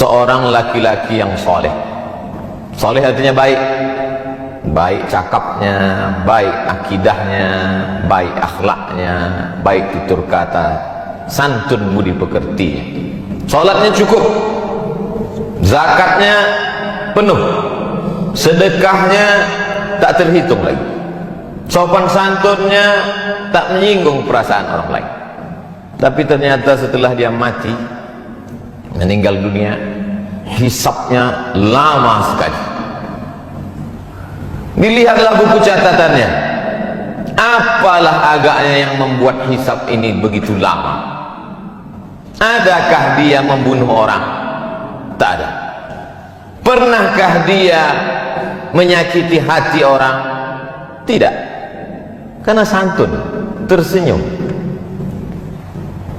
seorang laki-laki yang soleh. Soleh artinya baik, baik cakapnya, baik akidahnya, baik akhlaknya, baik tutur kata, santun budi pekerti. Salatnya cukup, zakatnya penuh, sedekahnya tak terhitung lagi, sopan santunnya tak menyinggung perasaan orang lain. Tapi ternyata setelah dia mati, meninggal dunia, hisabnya lama sekali. Dilihatlah buku catatannya, apalah agaknya yang membuat hisab ini begitu lama? Adakah dia membunuh orang? Tak ada. Pernahkah dia menyakiti hati orang? Tidak. Karena santun, tersenyum.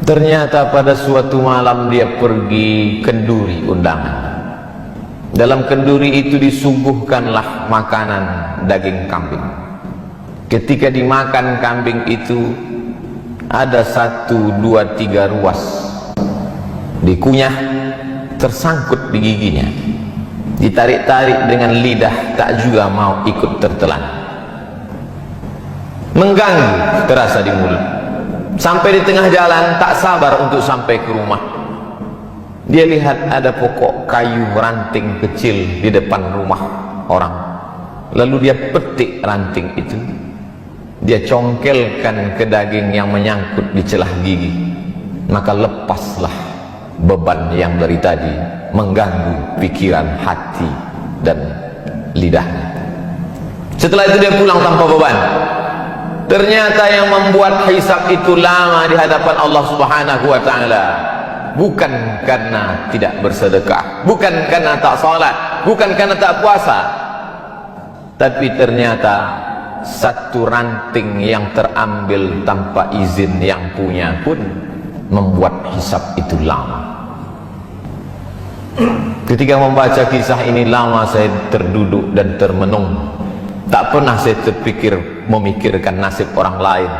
Ternyata pada suatu malam dia pergi kenduri undangan. Dalam kenduri itu disuguhkanlah makanan daging kambing. Ketika dimakan kambing itu, ada 1, 2, 3 ruas dikunyah, tersangkut di giginya, ditarik-tarik dengan lidah, tak juga mau ikut tertelan. Mengganggu terasa di mulut. Sampai di tengah jalan tak sabar untuk sampai ke rumah. Dia lihat ada pokok kayu ranting kecil di depan rumah orang. Lalu dia petik ranting itu, dia congkelkan ke daging yang menyangkut di celah gigi. Maka lepaslah beban yang dari tadi mengganggu pikiran, hati dan lidahnya. Setelah itu dia pulang tanpa beban. Ternyata yang membuat hisab itu lama di hadapan Allah Subhanahu wa ta'ala bukan karena tidak bersedekah, bukan karena tak salat, bukan karena tak puasa, tapi ternyata satu ranting yang terambil tanpa izin yang punya pun membuat hisab itu lama. Ketika membaca kisah ini, lama saya terduduk dan termenung. Tak pernah saya terpikir memikirkan nasib orang lain,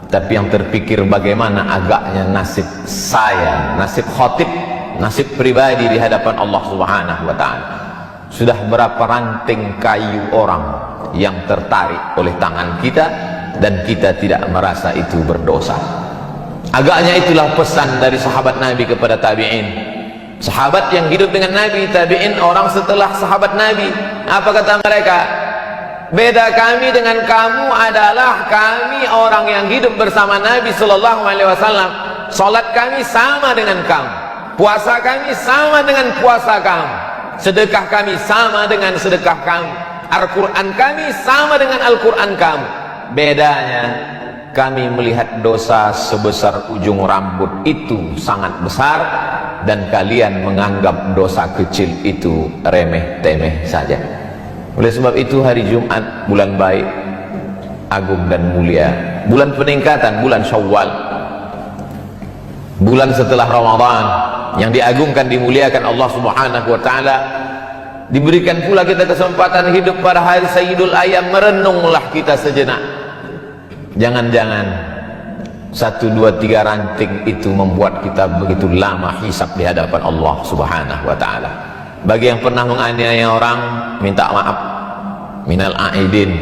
tapi yang terpikir bagaimana agaknya nasib saya, nasib khatib, nasib pribadi di hadapan Allah Subhanahu wa ta'ala. Sudah berapa ranting kayu orang yang tertarik oleh tangan kita dan kita tidak merasa itu berdosa. Agaknya itulah pesan dari sahabat Nabi kepada tabi'in, sahabat yang hidup dengan Nabi, tabi'in orang setelah sahabat Nabi. Apa kata mereka? Beda kami dengan kamu adalah kami orang yang hidup bersama Nabi Sallallahu Alaihi Wasallam. Salat kami sama dengan kamu, puasa kami sama dengan puasa kamu, sedekah kami sama dengan sedekah kamu, Al-Quran kami sama dengan Al-Quran kamu. Bedanya kami melihat dosa sebesar ujung rambut itu sangat besar, dan kalian menganggap dosa kecil itu remeh-temeh saja. Oleh sebab itu hari Jumat, bulan baik, agung dan mulia, bulan peningkatan, bulan Syawal, bulan setelah Ramadan, yang diagungkan, dimuliakan Allah Subhanahu wa ta'ala. Diberikan pula kita kesempatan hidup pada hari Sayyidul Ayyam. Merenunglah kita sejenak. Jangan-jangan 1, 2, 3 ranting itu membuat kita begitu lama hisab di hadapan Allah Subhanahu wa ta'ala. Bagi yang pernah menganiaya orang, minta maaf, minal aidin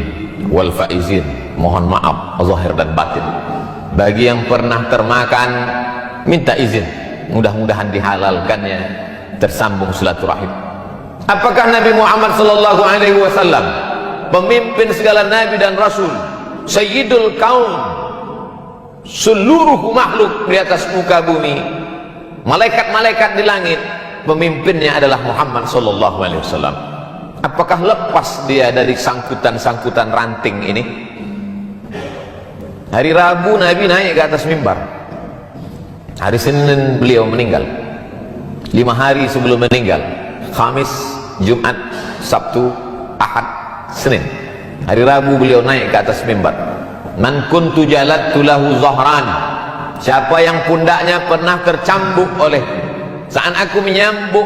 wal faizin, mohon maaf zahir dan batin. Bagi yang pernah termakan, minta izin, mudah-mudahan dihalalkannya, tersambung silaturahim. Apakah Nabi Muhammad sallallahu alaihi wasallam, pemimpin segala nabi dan rasul, sayyidul kaum, seluruh makhluk di atas muka bumi, malaikat-malaikat di langit, pemimpinnya adalah Muhammad sallallahu alaihi wasallam. Apakah lepas dia dari sangkutan-sangkutan ranting ini? Hari Rabu Nabi naik ke atas mimbar. Hari Senin beliau meninggal. 5 hari sebelum meninggal, Khamis, Jumat, Sabtu, Ahad, Senin. Hari Rabu beliau naik ke atas mimbar. Man kuntu jalattu lahu zahran, siapa yang pundaknya pernah tercambuk oleh, saat aku menyambuk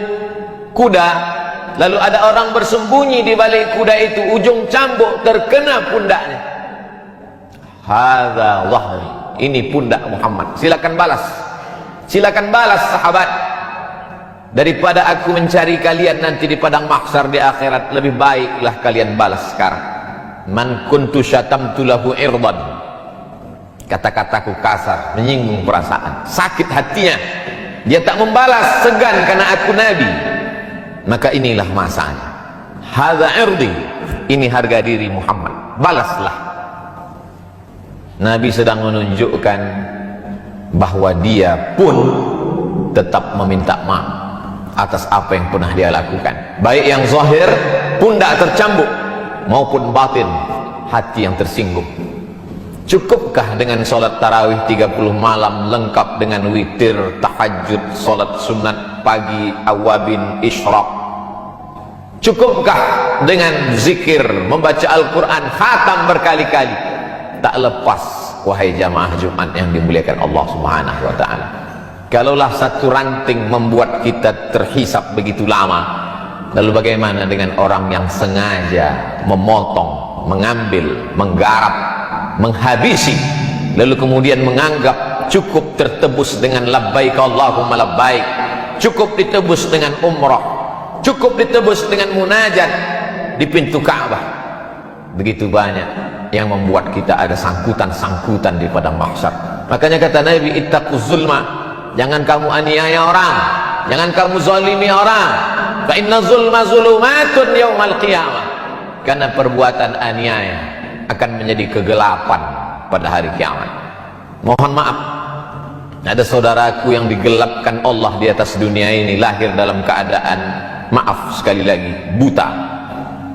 kuda, lalu ada orang bersembunyi di balik kuda itu, ujung cambuk terkena pundaknya. Hadza zahri, ini pundak Muhammad. Silakan balas, silakan balas sahabat. daripada aku mencari kalian nanti di padang mahsyar di akhirat, lebih baiklah kalian balas sekarang. Man kuntu syatamtu lahu irdan, kata-kataku kasar, menyinggung perasaan, sakit hatinya, dia tak membalas, segan karena aku nabi, maka inilah masanya. Hadza irdi, ini harga diri Muhammad, balaslah. Nabi sedang menunjukkan bahwa dia pun tetap meminta maaf atas apa yang pernah dia lakukan, baik yang zahir, pundak tercambuk, maupun batin, hati yang tersinggung. Cukupkah dengan solat tarawih 30 malam lengkap dengan witir, tahajud, solat sunat pagi, awabin, isyraq? Cukupkah dengan zikir, membaca Al-Quran, khatam berkali-kali? Tak lepas, wahai jamaah Jumat yang dimuliakan Allah Subhanahu wa ta'ala. Kalaulah satu ranting membuat kita terhisap begitu lama, lalu bagaimana dengan orang yang sengaja memotong, mengambil, menggarap, menghabisi, lalu kemudian menganggap cukup tertebus dengan labbaik Allahumma labbaik, cukup ditebus dengan umrah, cukup ditebus dengan munajat di pintu Ka'bah. Begitu banyak yang membuat kita ada sangkutan-sangkutan di padang mahsyar. Makanya kata Nabi, ittaquz zulma, jangan kamu aniaya orang, jangan kamu zalimi orang. Fa inna zulma zulumatun yaumal qiyamah, karena perbuatan aniaya akan menjadi kegelapan pada hari kiamat. Mohon maaf, ada saudaraku yang digelapkan Allah di atas dunia ini, lahir dalam keadaan, maaf sekali lagi, buta.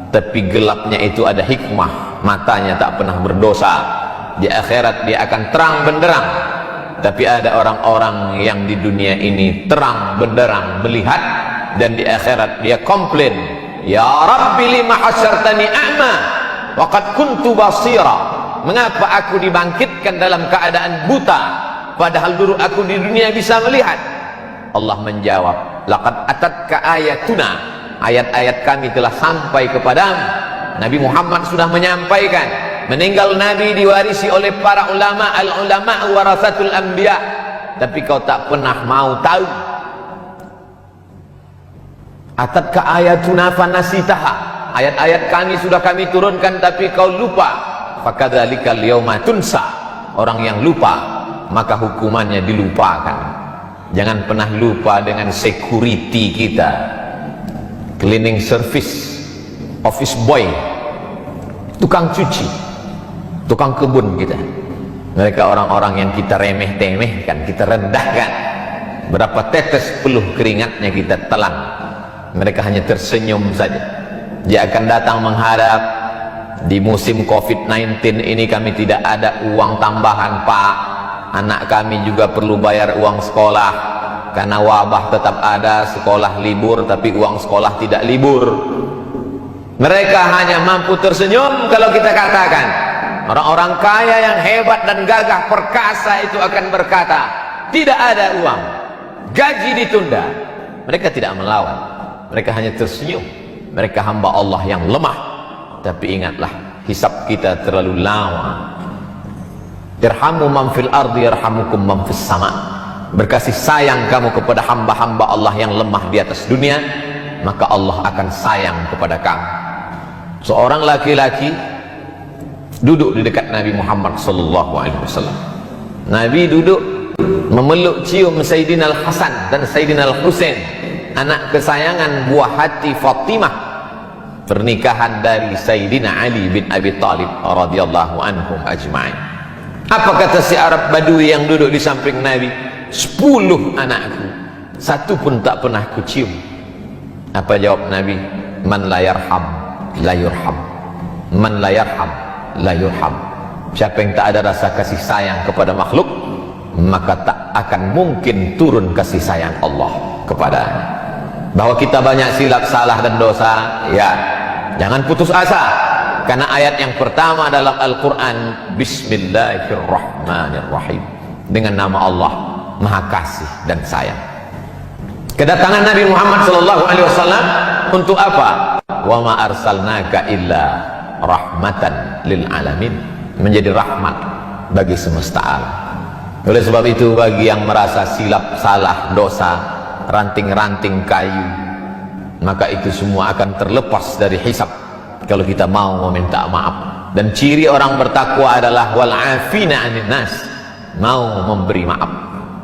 Tapi gelapnya itu ada hikmah, matanya tak pernah berdosa. Di akhirat dia akan terang benderang. Tapi ada orang-orang yang di dunia ini terang benderang melihat, dan di akhirat dia komplain, ya Rabbi lima hasyartani a'ma wa qad kuntu basira. Mengapa aku dibangkitkan dalam keadaan buta, padahal dulu aku di dunia bisa melihat? Allah menjawab, laqad atatka ayatuna, ayat-ayat kami telah sampai kepadamu. Nabi Muhammad sudah menyampaikan, meninggal Nabi diwarisi oleh para ulama, al-ulama warasatul anbiya, tapi kau tak pernah mau tahu. Atatka ayatuna fanasitaha, ayat-ayat kami sudah kami turunkan tapi kau lupa. Fakadzalikal yauma tunsa, orang yang lupa maka hukumannya dilupakan. Jangan pernah lupa dengan security kita, cleaning service, office boy, tukang cuci, tukang kebun kita. Mereka orang-orang yang kita remeh-temehkan, kita rendahkan. Berapa tetes peluh keringatnya kita telan, mereka hanya tersenyum saja. Dia akan datang menghadap, di musim COVID-19 ini kami tidak ada uang tambahan Pak, anak kami juga perlu bayar uang sekolah, karena wabah tetap ada, sekolah libur tapi uang sekolah tidak libur. Mereka hanya mampu tersenyum kalau kita katakan. Orang-orang kaya yang hebat dan gagah perkasa itu akan berkata, tidak ada uang, gaji ditunda. Mereka tidak melawan, mereka hanya tersenyum. Mereka hamba Allah yang lemah. Tapi ingatlah, hisab kita terlalu lama. Irhamu man fil ardi yarhamukum man fis sama. Berkasih sayang kamu kepada hamba-hamba Allah yang lemah di atas dunia, maka Allah akan sayang kepada kamu. Seorang laki-laki duduk di dekat Nabi Muhammad SAW. Nabi duduk memeluk cium Sayyidina Al-Hasan dan Sayyidina Al-Husain, anak kesayangan buah hati Fatimah, pernikahan dari Sayyidina Ali bin Abi Thalib radhiyallahu anhum ajma'in. Apa kata si Arab Badui yang duduk di samping Nabi? 10 anakku, satu pun tak pernah kucium. Apa jawab Nabi? Man la yarham la yurham, man la yarham la yurham. Siapa yang tak ada rasa kasih sayang kepada makhluk, maka tak akan mungkin turun kasih sayang Allah kepadanya. Bahwa kita banyak silap, salah dan dosa, ya, jangan putus asa, karena ayat yang pertama dalam Al-Quran, Bismillahirrahmanirrahim, dengan nama Allah Maha Kasih dan Sayang. Kedatangan Nabi Muhammad SAW untuk apa? Wa ma arsalnaka illa rahmatan lil alamin, menjadi rahmat bagi semesta alam. Oleh sebab itu, bagi yang merasa silap, salah, dosa, ranting-ranting kayu, maka itu semua akan terlepas dari hisab kalau kita mau meminta maaf. Dan ciri orang bertakwa adalah wal afina 'anil nas, mau memberi maaf.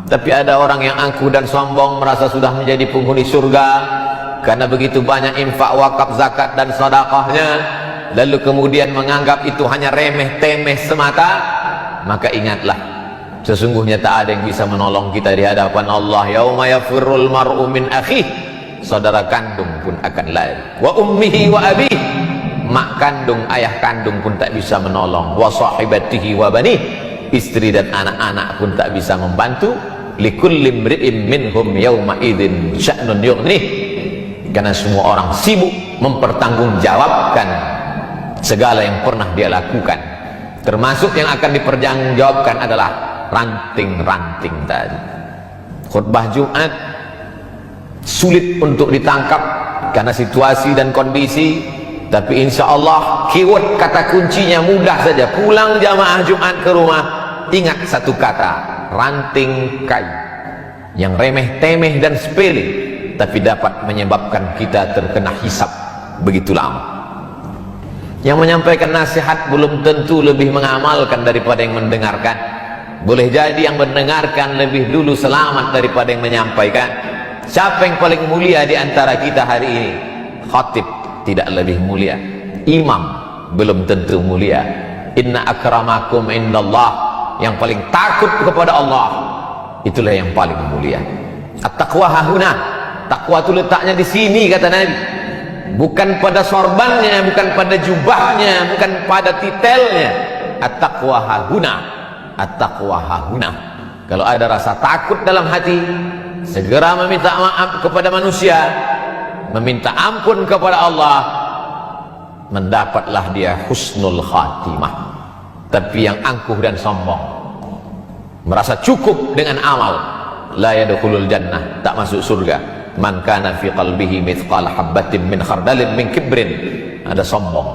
Tapi ada orang yang angkuh dan sombong, merasa sudah menjadi penghuni surga karena begitu banyak infak, wakaf, zakat dan sedekahnya, lalu kemudian menganggap itu hanya remeh-temeh semata. Maka ingatlah, sesungguhnya tak ada yang bisa menolong kita di hadapan Allah. Yauma yafirrul mar'u min akhihi, saudara kandung pun akan lari. Wa ummihi wa abihi, mak kandung, ayah kandung pun tak bisa menolong. Wa sahibatihi wa banihi, istri dan anak-anak pun tak bisa membantu. Likulli imri'in minhum yauma idzin sya'nun yughnih, karena semua orang sibuk mempertanggungjawabkan segala yang pernah dia lakukan. Termasuk yang akan dipertanggungjawabkan adalah ranting-ranting tadi. Khutbah Jumat sulit untuk ditangkap karena situasi dan kondisi, tapi insya Allah keyword kata kuncinya mudah saja. Pulang jamaah Jumat ke rumah, ingat satu kata, ranting kayu yang remeh-temeh dan sepele, tapi dapat menyebabkan kita terkena hisab begitu lama. Yang menyampaikan nasihat belum tentu lebih mengamalkan daripada yang mendengarkan. Boleh jadi yang mendengarkan lebih dulu selamat daripada yang menyampaikan. Siapa yang paling mulia di antara kita hari ini? Khatib tidak lebih mulia, imam belum tentu mulia. Inna akramakum indallah, yang paling takut kepada Allah itulah yang paling mulia. At-taqwa hahuna, takwa itu letaknya di sini kata Nabi, bukan pada sorbannya, bukan pada jubahnya, bukan pada titelnya. At-taqwa hahuna, at-taqwa hahuna. Kalau ada rasa takut dalam hati, segera meminta maaf kepada manusia, meminta ampun kepada Allah, mendapatlah dia husnul khatimah. Tapi yang angkuh dan sombong, merasa cukup dengan amal, la yadkhulul jannah, tak masuk surga. Man kana fi qalbihi mithqal habbatin min khardalin min kibrin, ada sombong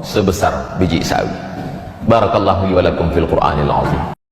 sebesar biji sawi. Barakallahu li wa lakum fil Qur'anil azim.